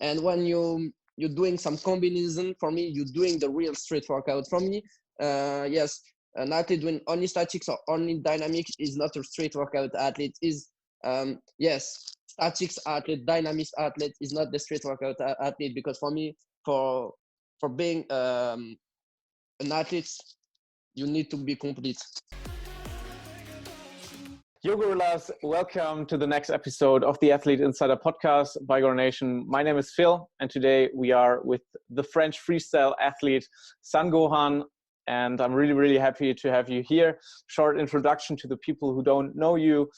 And when you're doing some combination, for me, you're doing the real street workout. For me, yes, an athlete doing only statics or only dynamic is not a street workout athlete. Is yes, statics athlete, dynamics athlete is not the street workout athlete, because for me, for being an athlete, you need to be complete. Yo, gorillas, welcome to the next episode of the Athlete Insider podcast by Gorilla Nation. My name is Phil, and today we are with the French freestyle athlete, Yohan, and I'm really, really happy to have you here. Short introduction to the people who don't know you.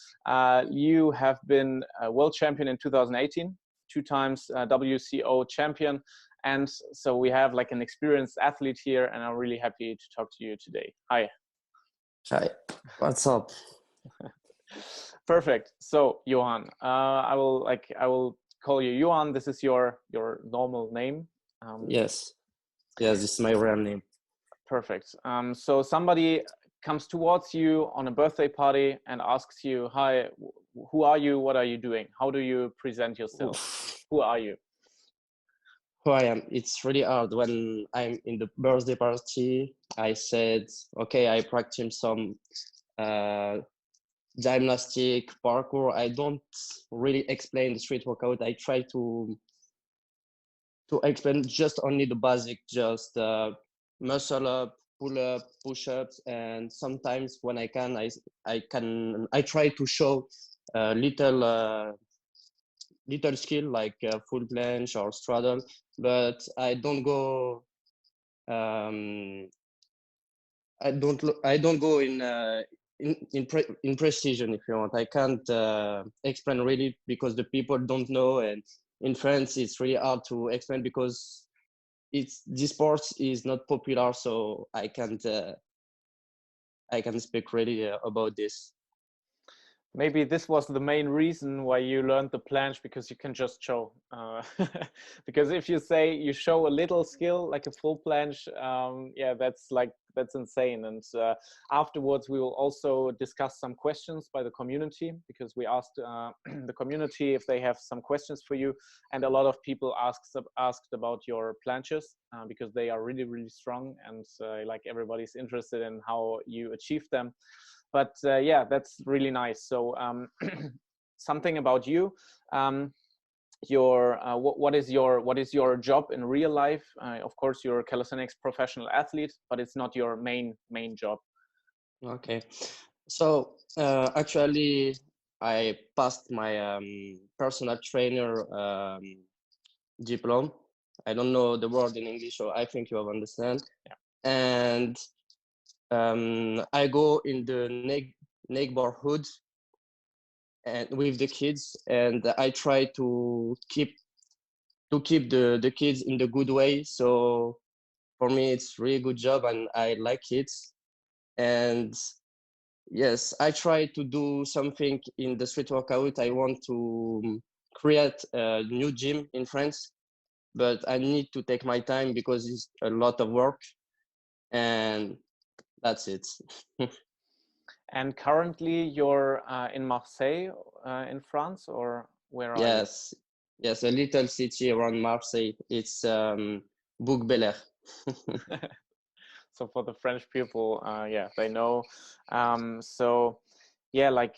You have been a world champion in 2018, 2 times WCO champion, and so we have like an experienced athlete here, and I'm really happy to talk to you today. Hi. Hi, what's up? Perfect. So Yohan, I will call you Yohan. This is your normal name. Yes, this is my real name. Perfect. So somebody comes towards you on a birthday party and asks you, "Hi, who are you? What are you doing? How do you present yourself? Who are you?" Who I am. It's really hard. When I'm in the birthday party, I said, okay, I practice some gymnastic, parkour. I don't really explain the street workout. I try to explain just only the basic, just muscle up, pull up, push ups, and sometimes when I can, I try to show little skill like full planche or straddle, but I don't go. I don't go in precision, if you want. I can't explain really because the people don't know, and in France it's really hard to explain because this sport is not popular, so I can't speak really about this. Maybe this was the main reason why you learned the planche, because you can just show. Because if you say you show a little skill, like a full planche, yeah, that's insane. And afterwards, we will also discuss some questions by the community, because we asked the community if they have some questions for you, and a lot of people asked about your planches because they are really, really strong, and like everybody's interested in how you achieve them. But yeah, that's really nice. So something about you. What is your job in real life? Of course, you're a calisthenics professional athlete, but it's not your main job. Okay, so actually, I passed my personal trainer diploma. I don't know the word in English, so I think you will understand. Yeah. And I go in the neighborhood and with the kids, and I try to keep the kids in the good way. So for me, it's really good job, and I like it. And yes, I try to do something in the street workout. I want to create a new gym in France, but I need to take my time because it's a lot of work, and that's it. And currently, you're in Marseille, in France, or where are you? Yes, a little city around Marseille. It's Bouc Bel-Air. So for the French people, yeah, they know. So yeah, like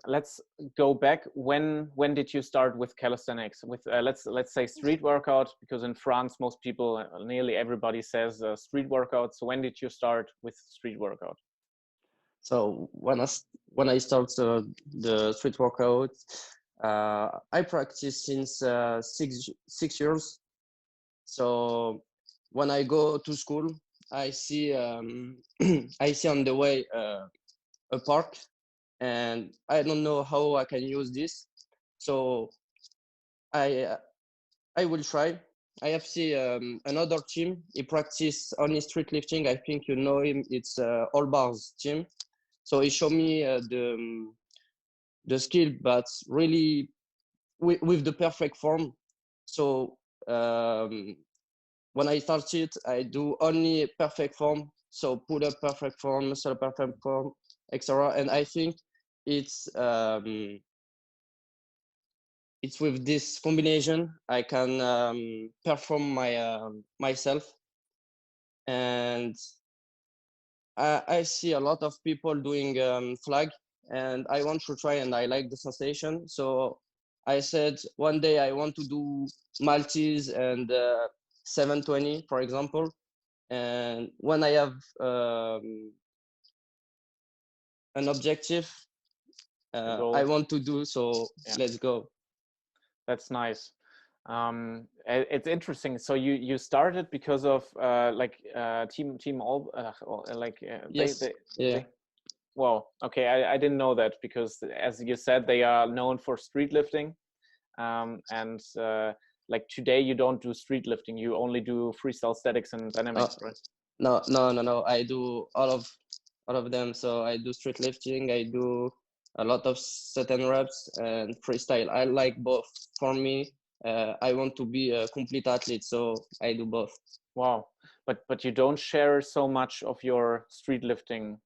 let's go back. When did you start with calisthenics? With let's say street workout, because in France most people, nearly everybody says street workout. So when did you start with street workout? So when I start the street workout, I practice since 6 years. So when I go to school, I see I see on the way a park, and I don't know how I can use this. So I will try. I have seen another team. He practice only street lifting. I think you know him. It's All Bars team. So he showed me the skill, but really with the perfect form. So when I started, I do only perfect form. So pull up perfect form, muscle perfect form, etc. And I think it's it's with this combination I can perform myself, and I see a lot of people doing flag, and I want to try, and I like the sensation. So I said one day I want to do Maltese and 720, for example. And when I have an objective, I want to do so. Yeah. Let's go. That's nice. It's interesting. So you started because of team all yes. Wow. Okay, I didn't know that, because as you said, they are known for street lifting, and like today you don't do street lifting. You only do freestyle, statics, and dynamics, right? No. I do all of them. So I do street lifting. I do a lot of set and reps and freestyle. I like both. For me, I want to be a complete athlete, so I do both. Wow. But you don't share so much of your street lifting.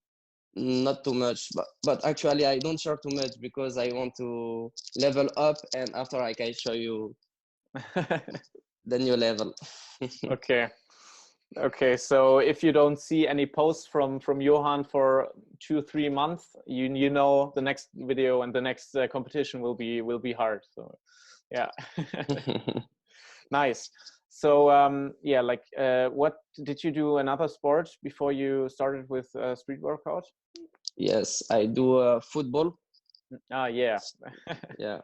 Not too much, but actually I don't share too much because I want to level up, and after I can show you the new level. Okay, so if you don't see any posts from Yohan for 2-3 months, you know the next video and the next competition will be hard. So yeah. Nice. So yeah, like what did you do another sport before you started with street workout? Yes, I do football. Yeah. Yeah.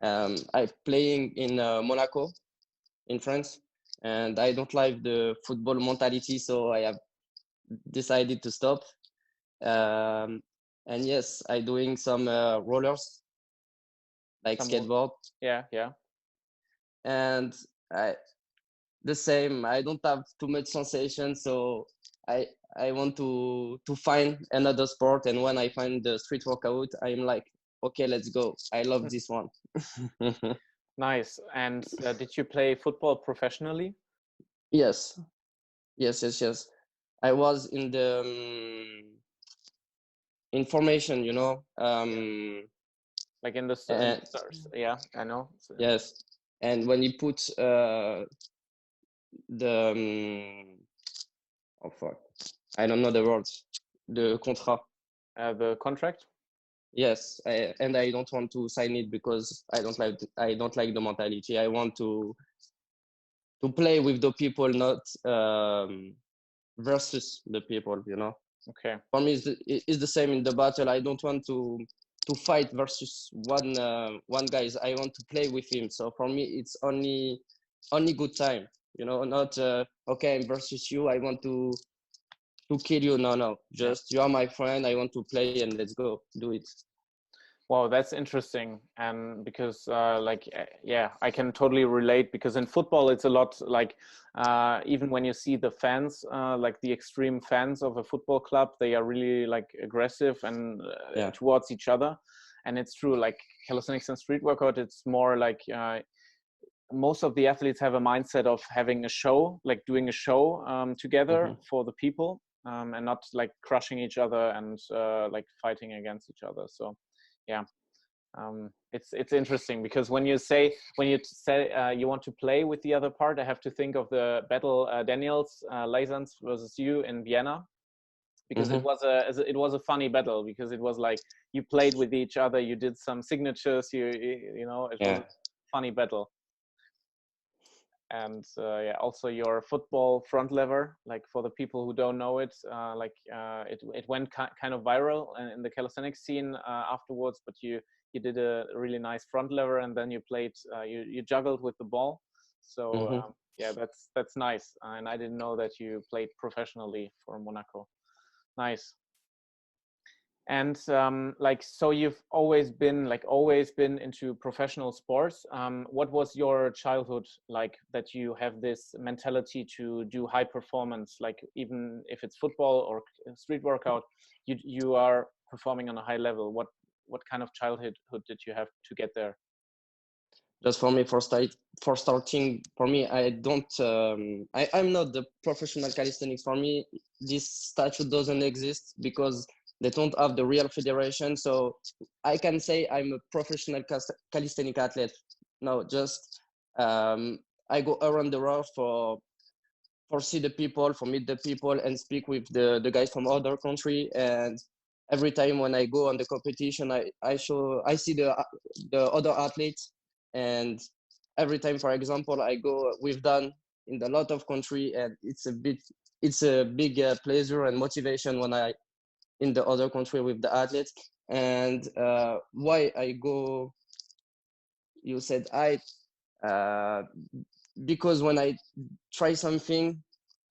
I'm playing in Monaco, in France, and I don't like the football mentality, so I have decided to stop. And yes, I doing some rollers, like skateboard. Yeah. And the same. I don't have too much sensation, so I want to find another sport. And when I find the street workout, I'm like, okay, let's go. I love this one. Nice. And did you play football professionally? Yes. I was in the information, like in the stars. Yeah, I know. Yes, and when you put oh fuck, I don't know the words. The contrat. The contract. Yes, and I don't want to sign it because I don't like the mentality. I want to play with the people, not versus the people. Okay. For me, it's the same in the battle. I don't want to fight versus one guy. I want to play with him. So for me, it's only good time. Not okay, I'm versus you. I want to kill you. No. Just you are my friend. I want to play, and let's go do it. Wow, that's interesting. And because yeah, I can totally relate, because in football it's a lot like even when you see the fans, like the extreme fans of a football club, they are really like aggressive and towards each other. And it's true, like calisthenics and street workout, it's more like most of the athletes have a mindset of having a show, like doing a show together for the people, and not like crushing each other and like fighting against each other. So yeah, it's interesting, because when you say you want to play with the other part, I have to think of the battle Daniels Leisans versus you in Vienna, because it was a funny battle, because it was like you played with each other, you did some signatures, you know, it was a funny battle. And yeah, also your football front lever, like for the people who don't know it, it went kind of viral in the calisthenics scene afterwards. But you did a really nice front lever, and then you played, you juggled with the ball. So yeah, that's nice. And I didn't know that you played professionally for Monaco. Nice. And like, so you've always been into professional sports. What was your childhood like, that you have this mentality to do high performance? Like, even if it's football or street workout, you are performing on a high level. What kind of childhood did you have to get there? Just for me, for starting, for me, I don't. I'm not the professional calisthenics. For me, this statue doesn't exist, because They don't have the real federation. So I can say I'm a professional calisthenic athlete. No, just I go around the world for see the people, for meet the people, and speak with the guys from other country. And every time when I go on the competition, I see the other athletes. And every time, for example, I go with Dan in a lot of country, and it's a big pleasure and motivation when I in the other country with the athletes. And why I go, you said uh, because when I try something,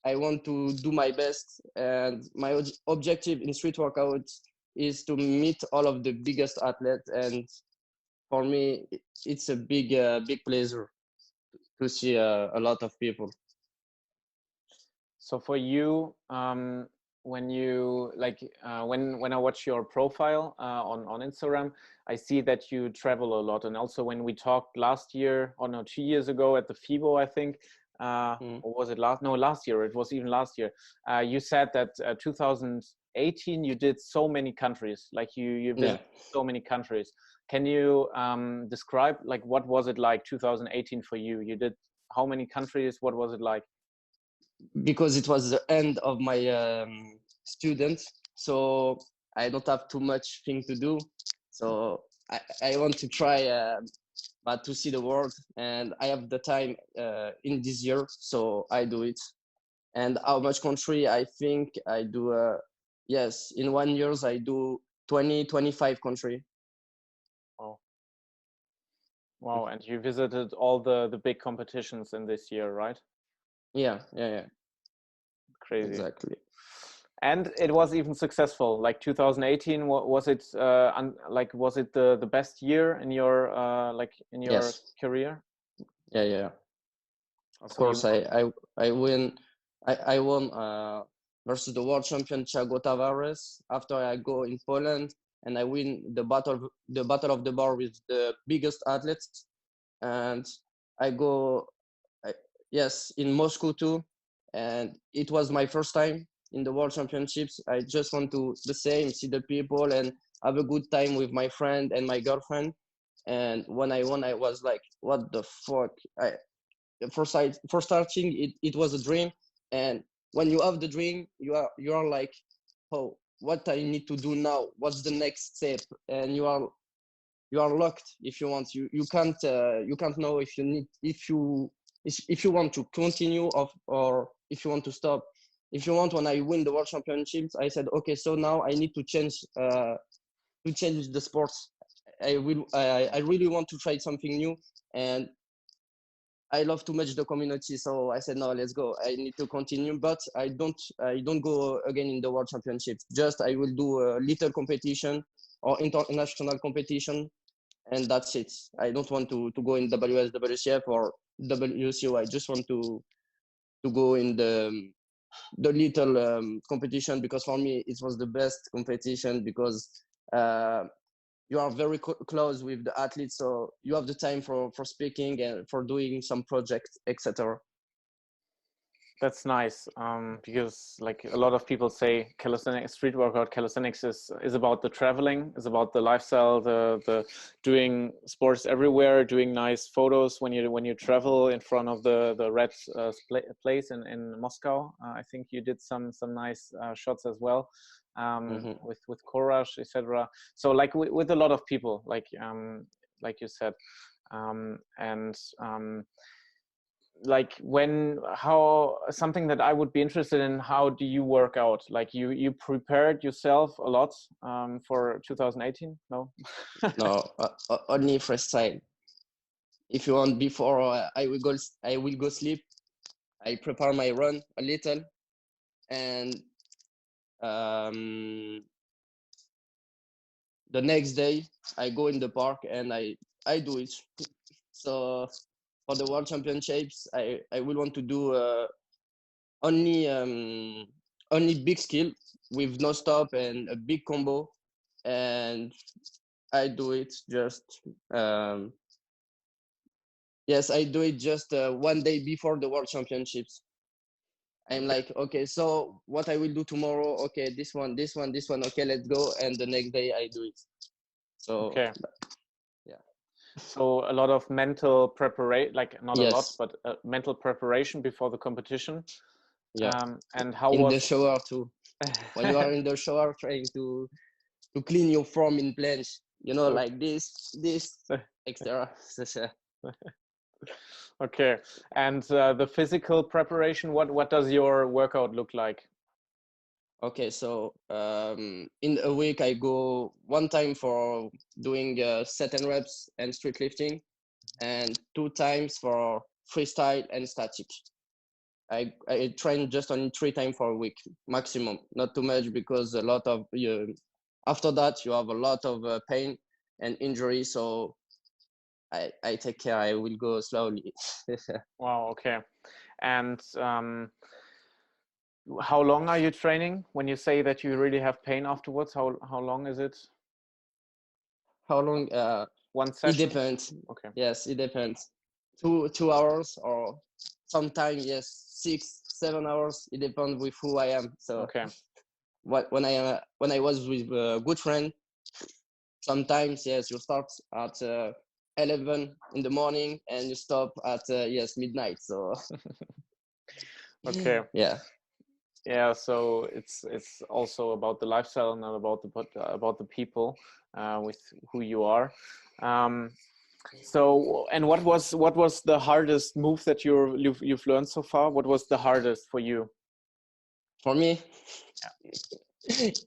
I want to do my best, and my objective in street workouts is to meet all of the biggest athletes. And for me, it's a big pleasure to see a lot of people. So for you, when you when I watch your profile on Instagram, I see that you travel a lot. And also when we talked last year, or no, 2 years ago at the FIBO, I think, or was it last year? It was even last year. You said that 2018 you did so many countries, like you visited so many countries. Can you describe like what was it like 2018 for you? You did how many countries? What was it like? Because it was the end of my students, so I don't have too much thing to do. So I want to try but to see the world, and I have the time in this year, so I do it. And how much country? I think I do yes, in 1 year I do 20-25 country. Wow, and you visited all the big competitions in this year, right? Yeah. Crazy. Exactly. And it was even successful. Like 2018, was it was it the best year in your Yes. career? Yeah. Of So course, I won versus the world champion Thiago Tavares. After I go in Poland and I win the battle of the bar with the biggest athletes, and I go yes in Moscow too, and it was my first time in the world championships. I just want to the same, see the people and have a good time with my friend and my girlfriend. And when I won, I was like, what the fuck? For starting, it was a dream. And when you have the dream, you are like, oh, what I need to do now, what's the next step? And you are locked. If you want, you can't know if you need, if you want to continue or if you want to stop. If you want, when I win the world championships, I said, okay, so now I need to change the sports. I really want to try something new. And I love to match the community, so I said, no, let's go. I need to continue, but I don't go again in the world championships. Just I will do a little competition or international competition, and that's it. I don't want to go in WSWCF or WCO. I just want to go in the little competition, because for me it was the best competition, because you are very close with the athletes, so you have the time for speaking and for doing some projects, etc. That's nice, because like a lot of people say, calisthenics, street workout calisthenics is about the traveling, is about the lifestyle, the doing sports everywhere, doing nice photos when you travel in front of the red place in Moscow. I think you did some nice shots as well, with Courage, etc. So like with a lot of people, like you said, and like how something that I would be interested in, how do you work out? Like you prepared yourself a lot for 2018? No. No, only freestyle. If you want, before I will go sleep, I prepare my run a little, and the next day I go in the park and I do it. So for the world championships, I will want to do only big skill with no stop and a big combo, and I do it just yes, I do it just 1 day before the world championships. I'm like, okay, so what I will do tomorrow? Okay, this one. Okay, let's go. And the next day I do it. So Okay. yeah. So a lot of mental preparation, like not a lot, Yes. but mental preparation before the competition. Yeah. And how In the was shower too. When you are in the shower trying to clean your form in planche, you know, like this, etc. Okay. And the physical preparation, what does your workout look like? Okay, so in a week I go one time for doing set and reps and street lifting, and 2 times for freestyle and static. I train just only 3 times for a week maximum, not too much, because a lot of after that you have a lot of pain and injury. So I take care. I will go slowly. Wow. Okay. And how long are you training? When you say that you really have pain afterwards, how long is it? How long? One It session? depends. Okay. Yes, it depends. 2 hours, or sometimes yes, 6 7 hours. It depends with who I am. So Okay. when I was with a good friend, sometimes yes, you start at 11 in the morning and you stop at yes, midnight. So Okay. yeah. Yeah, so it's also about the lifestyle and not about the people with who you are. Um, so, and what was the hardest move that you've learned so far? What was the hardest for you? For me,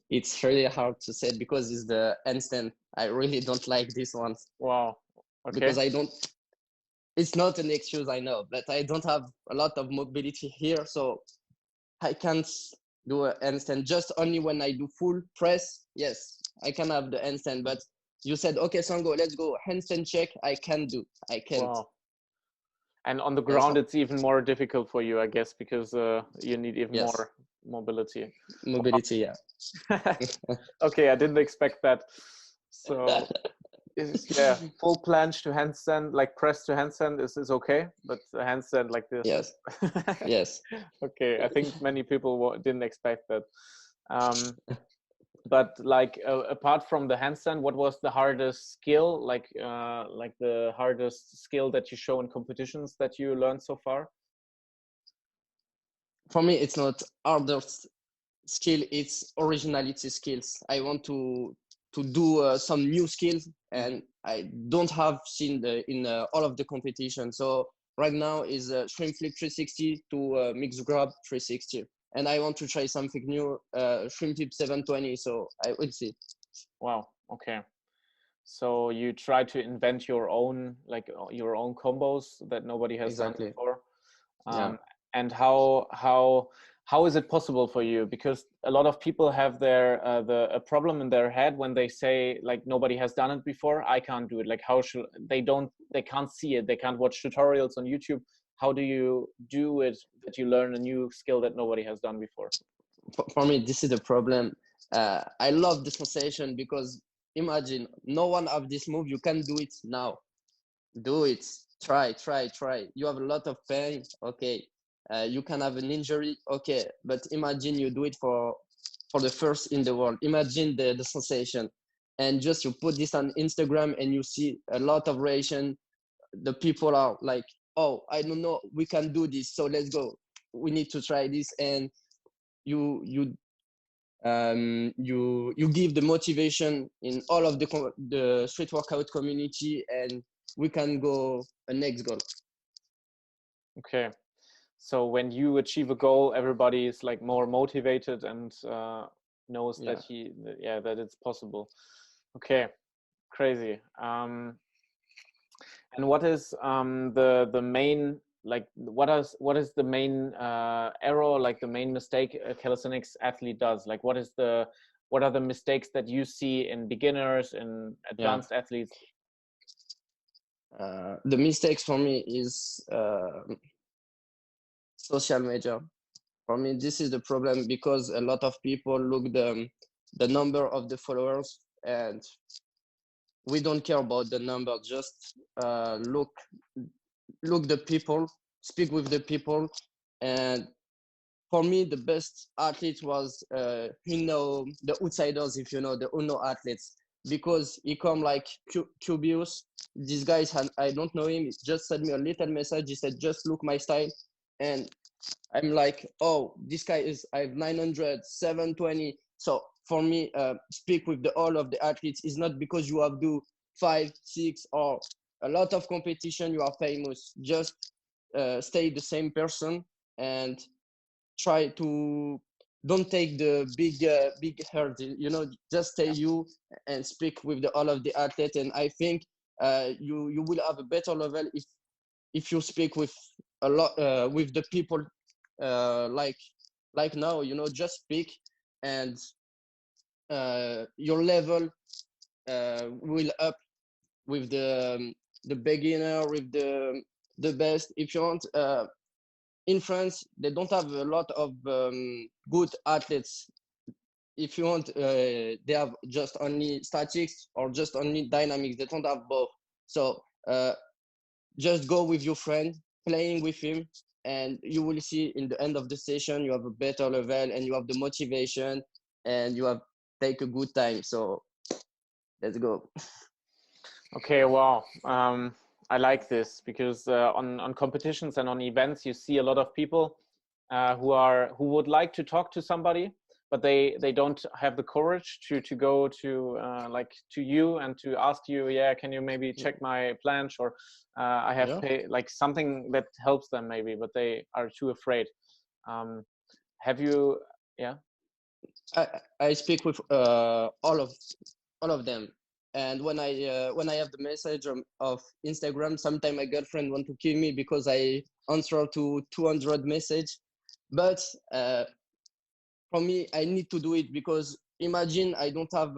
it's really hard to say because it's the handstand. I really don't like this one Wow. because Okay. I don't. It's not an excuse, I know, but I don't have a lot of mobility here, so I can't do a handstand. Just only when I do full press, yes, I can have the handstand. But you said, okay, Sango, let's go handstand check. I can do. I can't. Wow. And on the Yes, ground, it's even more difficult for you, I guess, because you need even yes, more mobility. mobility. Yeah. Okay, I didn't expect that. So yeah, full planche to handstand, like press to handstand is okay, but a handstand like this. Yes, yes. Okay, I think many people didn't expect that. But like apart from the handstand, what was the hardest skill, like the hardest skill that you show in competitions that you learned so far? For me, it's not hardest skill, it's originality skills. I want to do some new skills, and I don't have seen in all of the competition. So right now is shrimp flip 360 to mixed grab 360, and I want to try something new, shrimp flip 720. So I will see. Wow. Okay. So you try to invent your own, like your own combos that nobody has done Exactly. before. Yeah. And how is it possible for you? Because a lot of people have a problem in their head when they say like nobody has done it before. I can't do it. Like how should they can't see it. They can't watch tutorials on YouTube. How do you do it that you learn a new skill that nobody has done before? For me, this is the problem. I love the sensation because imagine no one have this move. You can do it now. Do it. Try. You have a lot of pain. Okay. You can have an injury. Okay. But imagine you do it for the first in the world. Imagine the sensation. And just you put this on Instagram and you see a lot of reaction. The people are like, oh, I don't know, we can do this. So let's go. We need to try this. And you give the motivation in all of the street workout community, and we can go a next goal. Okay. So when you achieve a goal, everybody is like more motivated and knows Yeah. that it's possible. Okay, crazy. And what is the main, like what is the main error, like the main mistake a calisthenics athlete does? Like what are the mistakes that you see in beginners and Yeah. advanced athletes? The mistakes for me is social media. For me, this is the problem because a lot of people look the number of the followers, and we don't care about the number. Just look the people, speak with the people, and for me, the best athlete was, the outsiders, if you know, the Uno athletes, because he come like Cubius. These guys, I don't know him. He just sent me a little message. He said, just look my style. And I'm like, oh, this guy I have 900, 720. So for me, speak with all of the athletes is not because you have do 5, 6, or a lot of competition, you are famous. Just stay the same person and try to don't take the big herd, just stay you and speak with all of the athletes. And I think you will have a better level if you speak with a lot with the people like now, just speak, and your level will up with the beginner, with the best, if you want. In France, they don't have a lot of good athletes. If you want, they have just only statics or just only dynamics. They don't have both. So just go with your friend, playing with him, and you will see in the end of the session, you have a better level and you have the motivation and you have take a good time. So let's go. Okay, wow. I like this because on competitions and on events, you see a lot of people who would like to talk to somebody, but they don't have the courage to go to like to you and to ask you, yeah, can you maybe check my planche, or I have pay, like something that helps them maybe, but they are too afraid. Have you? Yeah. I speak with all of them. And when I have the message of Instagram, sometimes my girlfriend want to kill me because I answer to 200 message. But for me, I need to do it, because imagine I don't have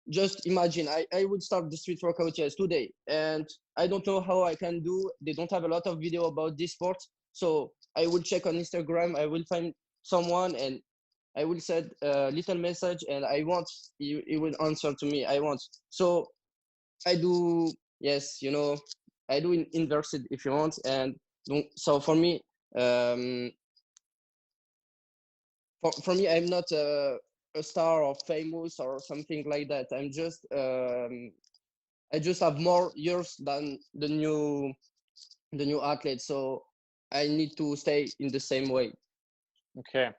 just imagine I would start the street workout today, and I don't know how I can do. They don't have a lot of video about this sport, so I will check on Instagram. I will find someone and I will send a little message, and I want he will answer to me. I want. So I do, yes, I do inverted, if you want. And so for me, for me, I'm not a star or famous or something like that. I just have more years than the new athlete, so I need to stay in the same way. Okay.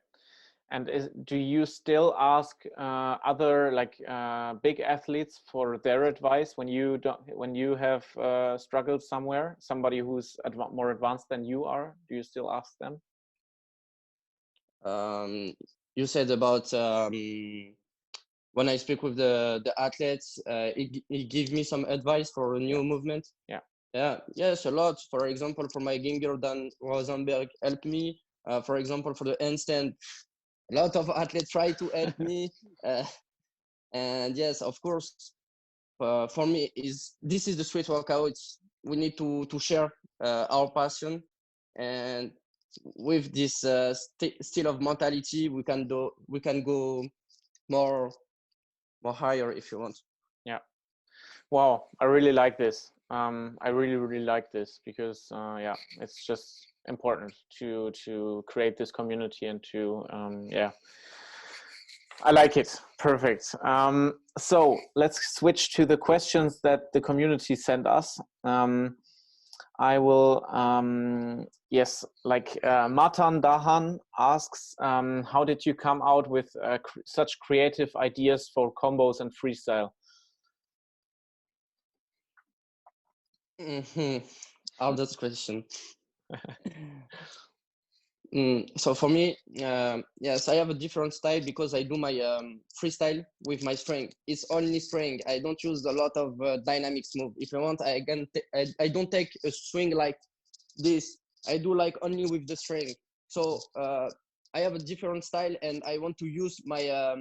And do you still ask other like big athletes for their advice when you have struggled somewhere? Somebody who's more advanced than you are, do you still ask them? You said about when I speak with the athletes, he give me some advice for a new movement. Yes, a lot. For example, for my Ginger, Dan Rosenberg helped me. For example, for the handstand, a lot of athletes try to help me. And yes, of course, for me, this is the street workout. We need to share our passion, and with this still of mentality, we can go more higher, if you want. Yeah. Wow, I really like this. I really like this because yeah, it's just important to create this community and to yeah, I like it. Perfect. So let's switch to the questions that the community sent us. I will, yes, like Matan Dahan asks, how did you come out with such creative ideas for combos and freestyle? Hardest question. So for me, yes, I have a different style because I do my freestyle with my string. It's only string. I don't use a lot of dynamics move. If I want, I don't take a string like this. I do like only with the string. So I have a different style, and I want to use my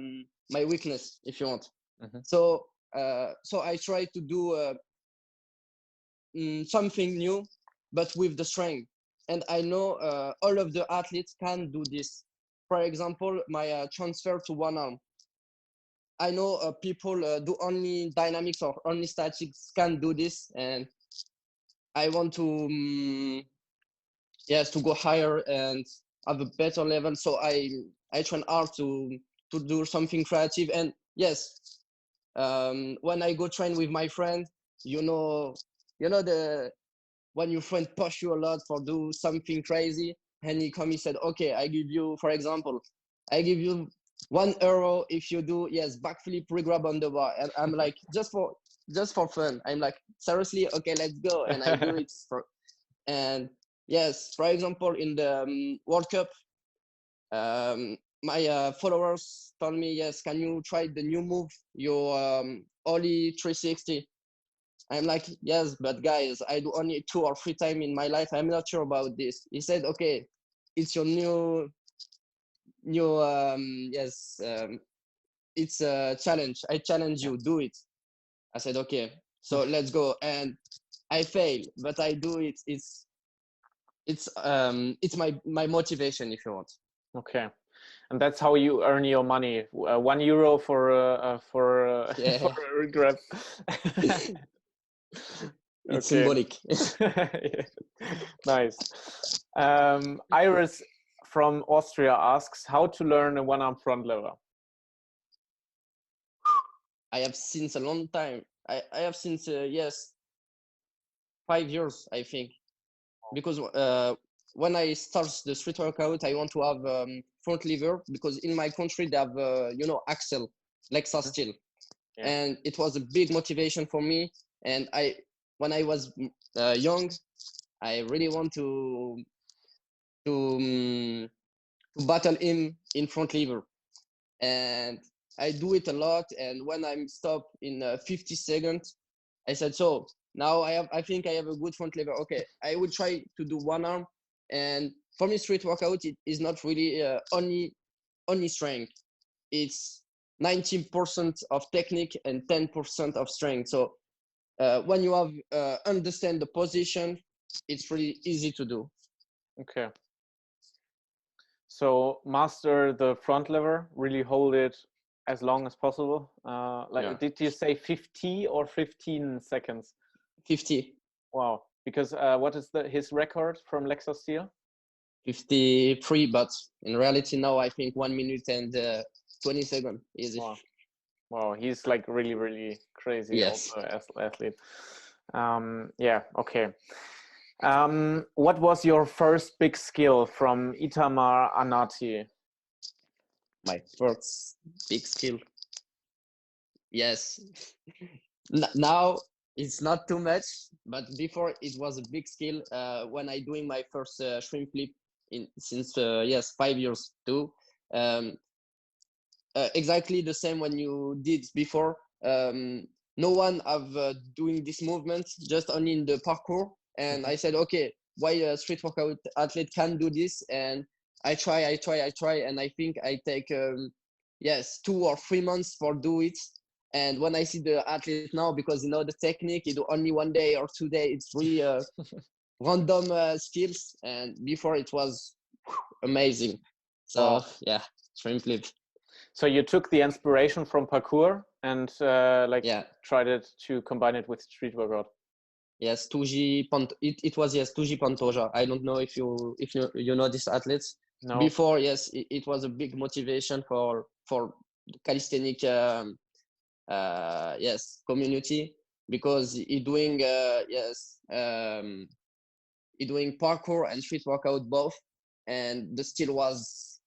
my weakness, if you want. So I try to do something new, but with the string. And I know all of the athletes can do this. For example, my transfer to one arm. I know people do only dynamics or only statics can do this, and I want to yes, to go higher, and have a better level. So I train hard to do something creative. And yes, when I go train with my friend, you know the when your friend push you a lot for do something crazy, and he said, okay, I give you, for example, I give you €1 if you do backflip re-grab on the bar. And I'm like, just for fun. I'm like, seriously, okay, let's go. And I do it and yes, for example, in the World Cup, my followers told me, yes, can you try the new move, your Ollie 360? I'm like, yes, but guys, I do only 2 or 3 times in my life. I'm not sure about this. He said, okay, it's your new it's a challenge. I challenge you, do it. I said, okay, so let's go. And I fail, but I do it. It's my motivation, if you want. Okay, and that's how you earn your money. €1 for Yeah. for a regret. It's Okay. symbolic. Nice. Iris from Austria asks how to learn a one-arm front lever. I have since a long time. I have since 5 years, I think, because when I start the street workout, I want to have front lever, because in my country they have axle, Lexus steel, and it was a big motivation for me. And when I was young, I really want to battle him in front lever, and I do it a lot. And when I'm stopped in 50 seconds, I said, so now I think I have a good front lever. Okay, I will try to do one arm. And for me, street workout, it is not really only strength. It's 19% of technique and 10% of strength. So when you have understand the position, it's really easy to do. Okay. So master the front lever, really hold it as long as possible. Did you say 50 or 15 seconds? 50. Wow. Because what is his record from Lexus Steel? 53, but in reality now I think 1 minute and 20 seconds. Easy. Wow, he's like really, really crazy. Yes. Also as athlete. Yeah, okay. What was your first big skill from Itamar Anati? My first big skill. Yes. Now it's not too much, but before it was a big skill when I doing my first shrimp flip since 5 years too. Exactly the same when you did before. No one have doing this movement, just only in the parkour. And I said, okay, why a street workout athlete can do this? And I try, and I think I take 2 or 3 months for do it. And when I see the athlete now, because the technique, you do only 1 day or 2 days, it's really random skills. And before it was amazing. So yeah, shrimp flip. So you took the inspiration from parkour and tried it to combine it with street workout. Yes, it was 2G Pantoja. I don't know if you know these athletes. No. Before, yes, it was a big motivation for calisthenic community, because he doing he doing parkour and street workout both, and the style was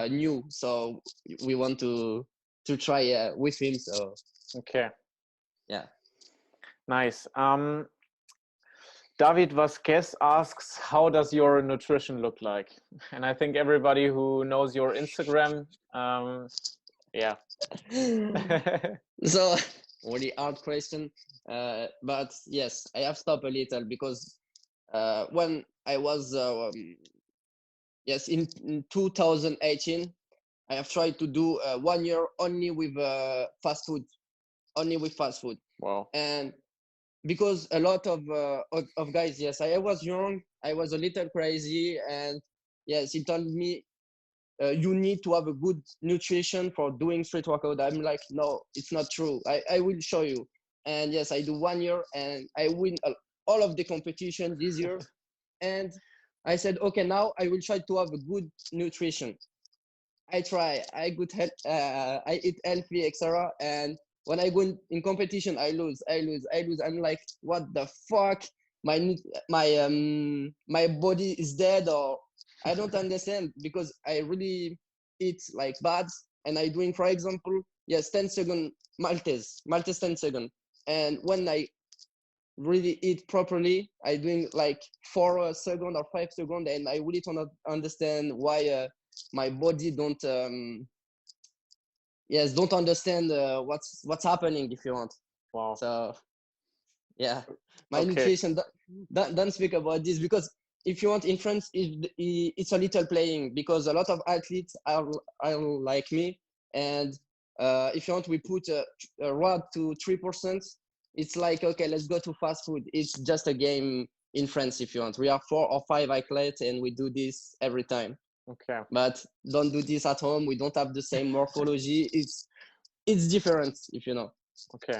new, so we want to try with him. So okay, yeah, nice. David Vasquez asks, how does your nutrition look like? And I think everybody who knows your Instagram, yeah. So really hard question, but yes, I have stopped a little, because when I was in 2018, I have tried to do 1 year only with fast food. Wow. And because a lot of guys, yes, I was young, I was a little crazy, and yes, he told me you need to have a good nutrition for doing street workout. I'm like, no, it's not true. I will show you. And yes, I do 1 year and I win all of the competition this year. And I said, okay, now I will try to have a good nutrition. I try, I eat healthy, etc. And when I go in competition, I lose. I'm like, what the fuck? My body is dead, or I don't understand, because I really eat like bad, and I doing, for example, yes, 10-second Maltese 10 second, and when I really eat properly, I doing like 4 second or 5 second, and I really don't understand why my body don't understand what's happening, if you want. Wow. So yeah, my Okay. nutrition don't speak about this, because if you want, in France, it's a little playing, because a lot of athletes are like me, and if you want, we put a rod to 3%. It's like, okay, let's go to fast food. It's just a game in France, if you want. We are 4 or 5 athletes, and we do this every time. Okay. But don't do this at home. We don't have the same morphology. It's different, if you know. Okay.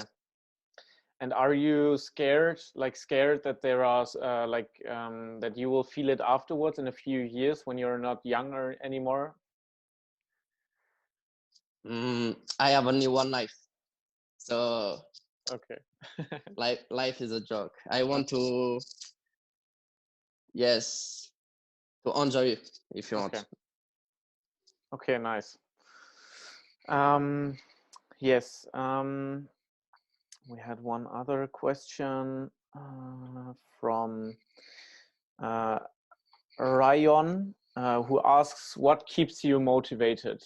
And are you scared that there are that you will feel it afterwards in a few years when you're not younger anymore? I have only one life, so okay. life is a joke. I want to, yes, to enjoy it, if you want. Okay, nice. Yes. We had one other question from Rayon, who asks, what keeps you motivated?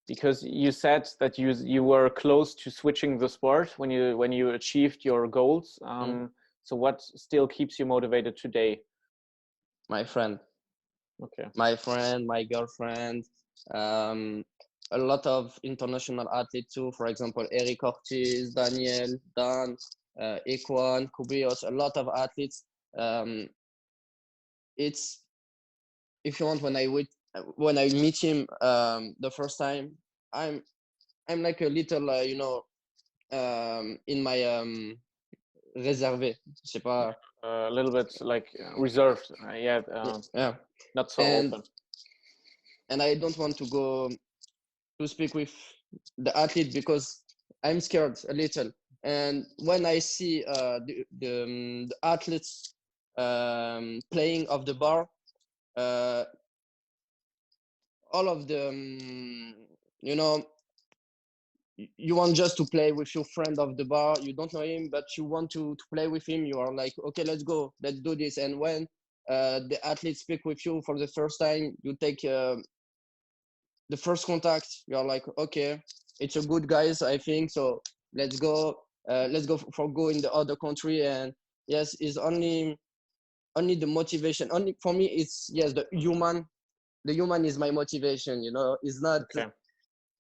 Because you said that you were close to switching the sport when you achieved your goals. So what still keeps you motivated today? My friend. Okay. My friend, my girlfriend, a lot of international athletes too. For example, Eric Ortiz, Daniel, Dan, Ekwan, Kubrios, a lot of athletes. It's, if you want, when I meet him the first time, I'm like a little in my réservé, je sais pas. A little bit like reserved, yeah. Not so open. And I don't want to go to speak with the athlete, because I'm scared a little. And when I see the athletes playing off the bar, all of them, you want just to play with your friend of the bar. You don't know him, but you want to play with him. You are like, okay, let's go, let's do this. And when the athletes speak with you for the first time, you take the first contact. You're like, okay, it's a good guys, I think. So let's go for go in the other country. And yes, it's only the motivation. Only for me, it's, yes, the human is my motivation. It's not Okay.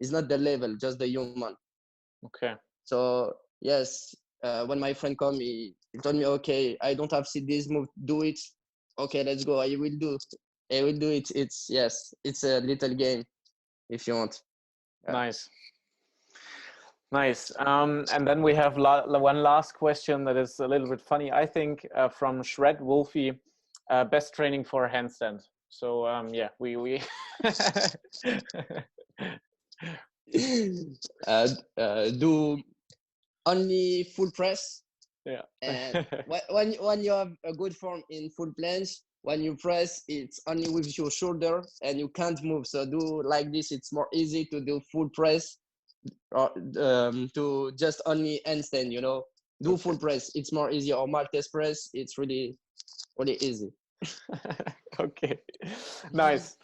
It's not the level, just the human. Okay. So yes, when my friend come, he told me, okay, I don't have see this move, do it. Okay, let's go. I will do it. It's a little game, if you want. Yeah. Nice. And then we have one last question that is a little bit funny, I think, from Shred Wolfie. Best training for a handstand. So yeah, we Do only full press. Yeah. And when you have a good form in full planche, when you press, it's only with your shoulder and you can't move. So do like this. It's more easy to do full press, or to just only handstand. Do full press. It's more easy. Or Maltese press. It's really, really easy. Okay, nice,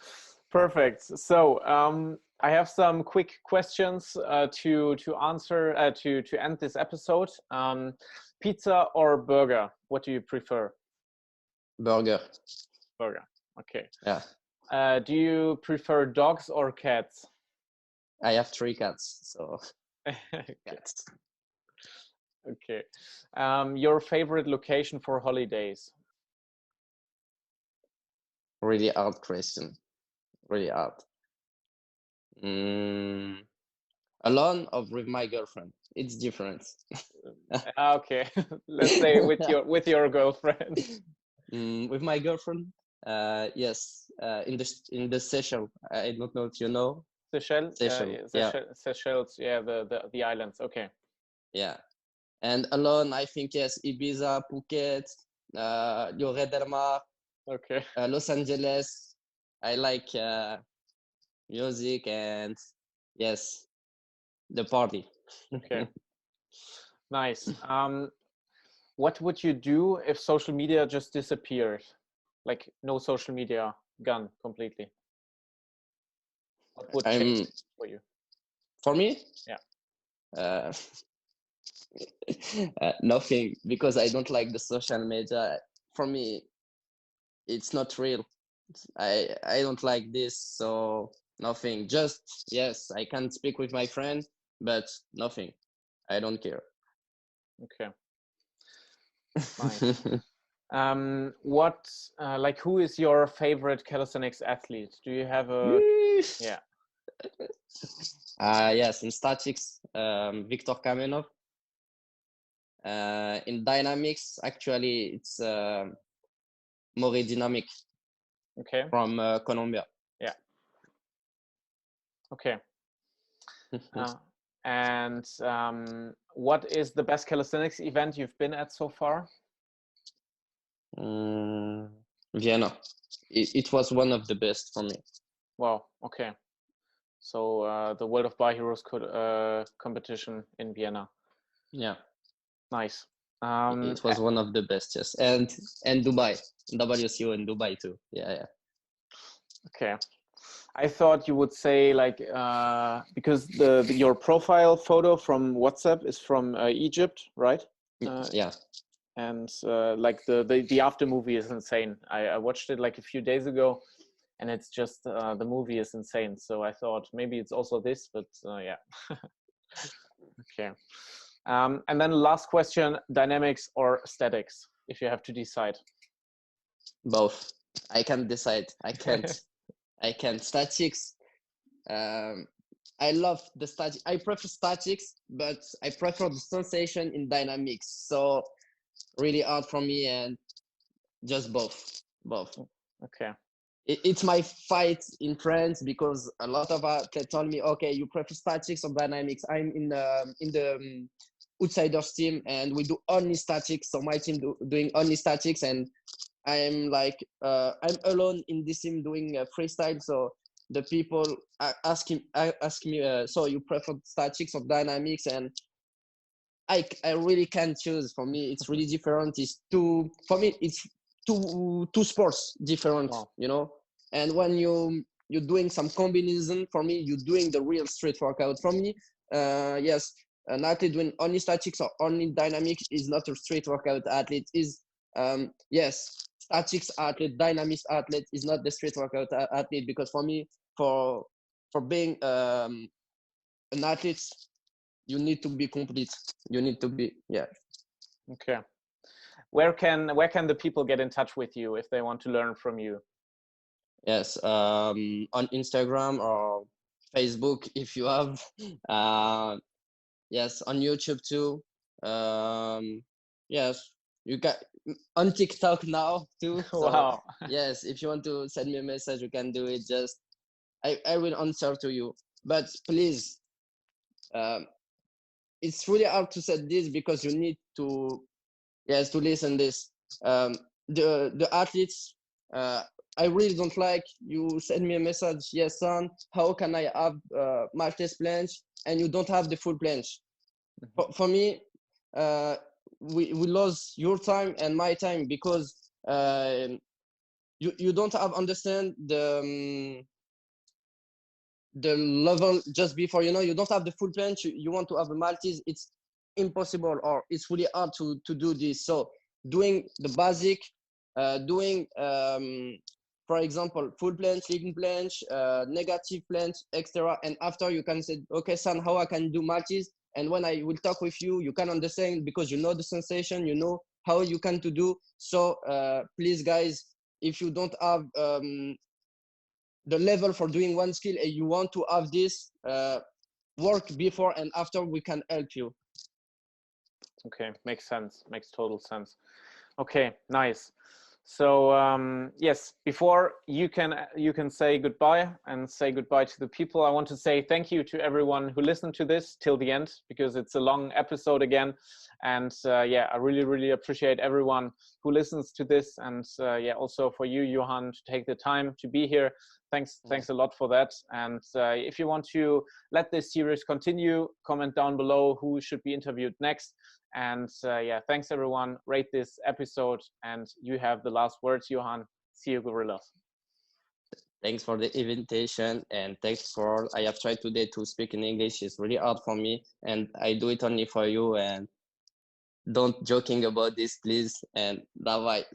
perfect. So I have some quick questions to answer to end this episode. Pizza or burger? What do you prefer? Burger. Burger. Okay. Yeah. Do you prefer dogs or cats? I have 3 cats, so cats. Okay. Your favorite location for holidays? Really hard question. Really hard. Alone or with my girlfriend. It's different. Okay, let's say with your girlfriend. With my girlfriend, yes, in the Seychelles. I don't know if you know Seychelles, Seychelles. Yeah, Seychelles, yeah, the islands. Okay, yeah. And alone, I think yes, Ibiza, Phuket, Lloret del Mar, okay, Los Angeles. I like music and yes, the party. okay, nice. What would you do if social media just disappeared? Like no social media, gone completely. What would change I'm for you? for me. Yeah. Uh, nothing because I don't like the social media. For me, it's not real. I don't like this, so nothing. Just yes, I can speak with my friend, but nothing. I don't care. Okay. Nice. What like who is your favorite calisthenics athlete? Do you have a yeah? Yes, in statics, Victor Kamenov. In dynamics, actually, it's Mori Dynamic Okay. from Colombia. Yeah. Okay. And what is the best calisthenics event you've been at so far? Vienna. It was one of the best for me. Wow. Okay. So the World of Bar Heroes competition in Vienna. Yeah. Nice. It was one of the best, yes. And Dubai. WCO in Dubai too. Yeah, yeah. Okay. I thought you would say like because your profile photo from WhatsApp is from Egypt, right? Yeah. And like the after movie is insane. I watched it like a few days ago, and it's just the movie is insane. So I thought maybe it's also this, but yeah. Okay. And then last question: dynamics or statics? If you have to decide. Both. I can't decide. I can't. I can't. Statics. I love the static. I prefer statics, but I prefer the sensation in dynamics. So really hard for me, and just both. Both. Okay. It's my fight in France because a lot of athletes told me, okay, you prefer statics or dynamics. I'm in the outsiders team, and we do only statics. So my team doing only statics, and I'm like I'm alone in this team doing freestyle. So the people ask me, so you prefer statics or dynamics, and I really can't choose. For me, it's really different. It's two for me. It's two sports different, Wow. you know. And when you're doing some combination, for me, you're doing the real street workout. For me, yes, an athlete doing only statics or only dynamics is not a street workout athlete. Is yes, statics athlete, dynamics athlete is not the street workout athlete, because for me, for being an athlete, you need to be complete. You need to be, yeah. Okay. Where can the people get in touch with you if they want to learn from you? Yes, on Instagram or Facebook if you have. Yes, on YouTube too. Yes, you can on TikTok now too. So Wow. yes, if you want to send me a message, you can do it. Just I will answer to you. But please, it's really hard to say this because you need to, yes, to listen this. The athletes, I really don't like you send me a message, yes son, how can I have matchless planche and you don't have the full planche. For me, we lost your time and my time because you don't have understand the level just before, you don't have the full planche. You want to have a Maltese, it's impossible, or it's really hard to do this. So doing the basic, doing for example full planche, leading planche, negative planche, etc., and after you can say, okay son, how I can do Maltese, and when I will talk with you, you can understand because you know the sensation, you know how you can to do. So please guys, if you don't have the level for doing one skill and you want to have this, work before and after, we can help you. Okay, makes sense. Makes total sense. Okay, nice. So yes, before you can say goodbye and say goodbye to the people, I want to say thank you to everyone who listened to this till the end, because it's a long episode again. And yeah, I really appreciate everyone who listens to this, and yeah, also for you, Yohan, to take the time to be here. Thanks a lot for that. And if you want to let this series continue, comment down below who should be interviewed next. And yeah, thanks everyone. Rate this episode, and you have the last words, Yohan. See you, gorillas. Thanks for the invitation, and thanks for, I have tried today to speak in English. It's really hard for me, and I do it only for you, and don't joking about this, please. And bye bye.